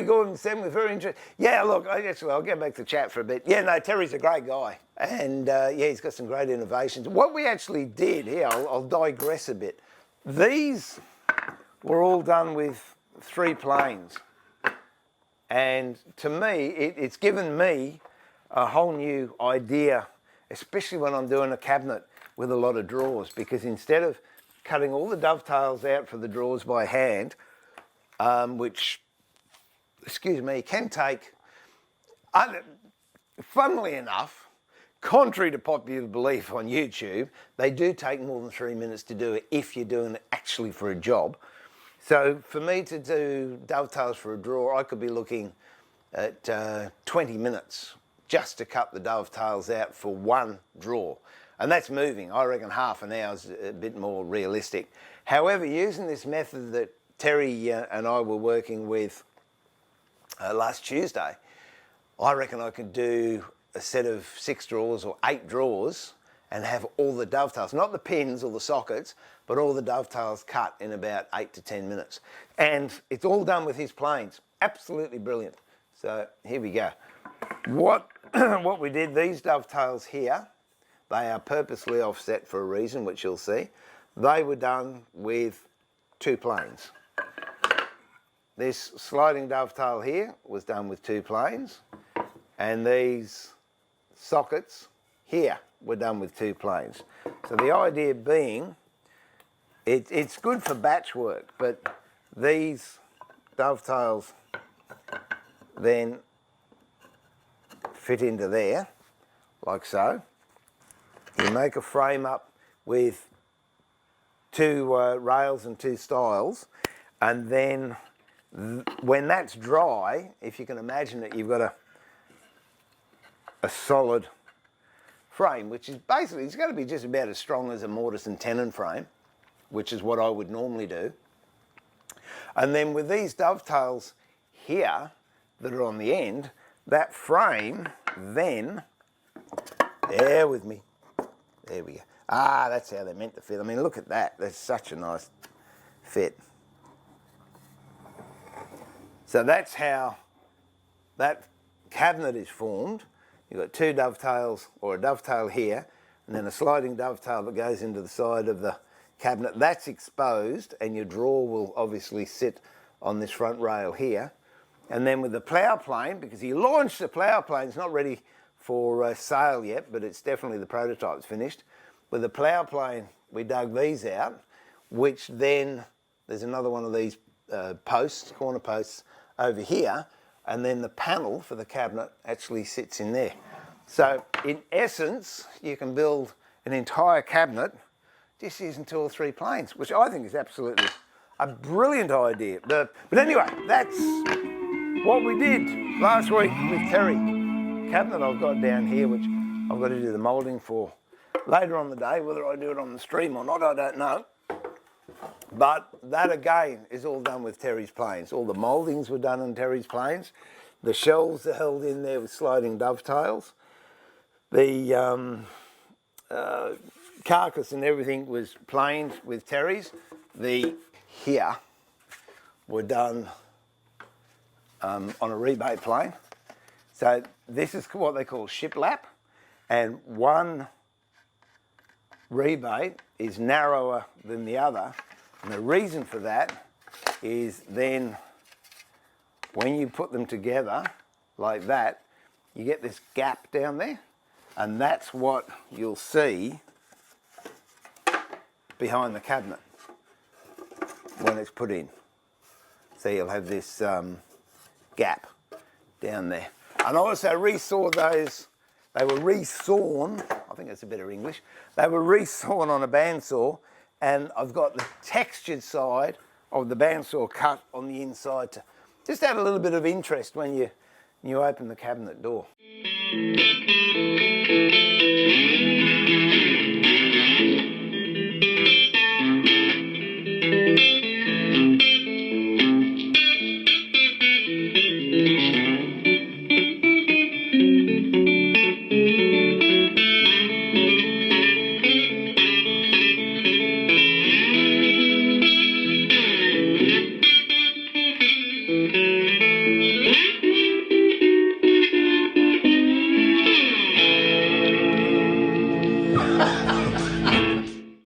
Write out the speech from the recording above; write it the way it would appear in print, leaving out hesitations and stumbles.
Gordon sent me, very interesting. Yeah, look, I'll get back to chat for a bit. Yeah, no, Terry's a great guy. And yeah, he's got some great innovations. What we actually did here, I'll digress a bit. These were all done with 3 planes. And to me, it's given me a whole new idea, especially when I'm doing a cabinet with a lot of drawers, because instead of cutting all the dovetails out for the drawers by hand, which, excuse me, can take, funnily enough, contrary to popular belief on YouTube, they do take more than 3 minutes to do it if you're doing it actually for a job. So for me to do dovetails for a drawer, I could be looking at 20 minutes just to cut the dovetails out for one drawer. And that's moving. I reckon half an hour is a bit more realistic. However, using this method that Terry and I were working with last Tuesday, I reckon I could do a set of 6 drawers or 8 drawers and have all the dovetails, not the pins or the sockets, but all the dovetails cut in about 8 to 10 minutes. And it's all done with his planes. Absolutely brilliant. So here we go. What we did, these dovetails here, they are purposely offset for a reason, which you'll see. They were done with 2 planes. This sliding dovetail here was done with 2 planes, and these sockets here were done with 2 planes. So the idea being, it's good for batch work, but these dovetails then fit into there, like so. You make a frame up with 2 rails and 2 stiles, and then when that's dry, if you can imagine it, you've got a solid frame, which is basically, it's going to be just about as strong as a mortise and tenon frame, which is what I would normally do. And then with these dovetails here that are on the end, that frame then, bear with me, there we go. Ah, that's how they're meant to fit. I mean, look at that. That's such a nice fit. So that's how that cabinet is formed. You've got 2 dovetails, or a dovetail here, and then a sliding dovetail that goes into the side of the cabinet. That's exposed, and your drawer will obviously sit on this front rail here. And then with the plough plane, because he launched the plough plane, it's not ready for sale yet, but it's definitely the prototype's finished. With the plough plane, we dug these out, which then, there's another one of these posts, corner posts over here, and then the panel for the cabinet actually sits in there. So in essence, you can build an entire cabinet just using 2 or 3 planes, which I think is absolutely a brilliant idea. But anyway, that's what we did last week with Terry. Cabinet I've got down here, which I've got to do the moulding for later on the day. Whether I do it on the stream or not, I don't know. But that again is all done with Terry's planes. All the mouldings were done on Terry's planes. The shelves are held in there with sliding dovetails. The carcass and everything was planed with Terry's. The here were done on a rebate plane. So this is what they call shiplap, and one rebate is narrower than the other. And the reason for that is then when you put them together like that, you get this gap down there, and that's what you'll see behind the cabinet when it's put in. So you'll have this gap down there. And I also resaw those. They were resawn, I think that's a bit of English. They were resawn on a bandsaw, and I've got the textured side of the bandsaw cut on the inside to just add a little bit of interest when you open the cabinet door.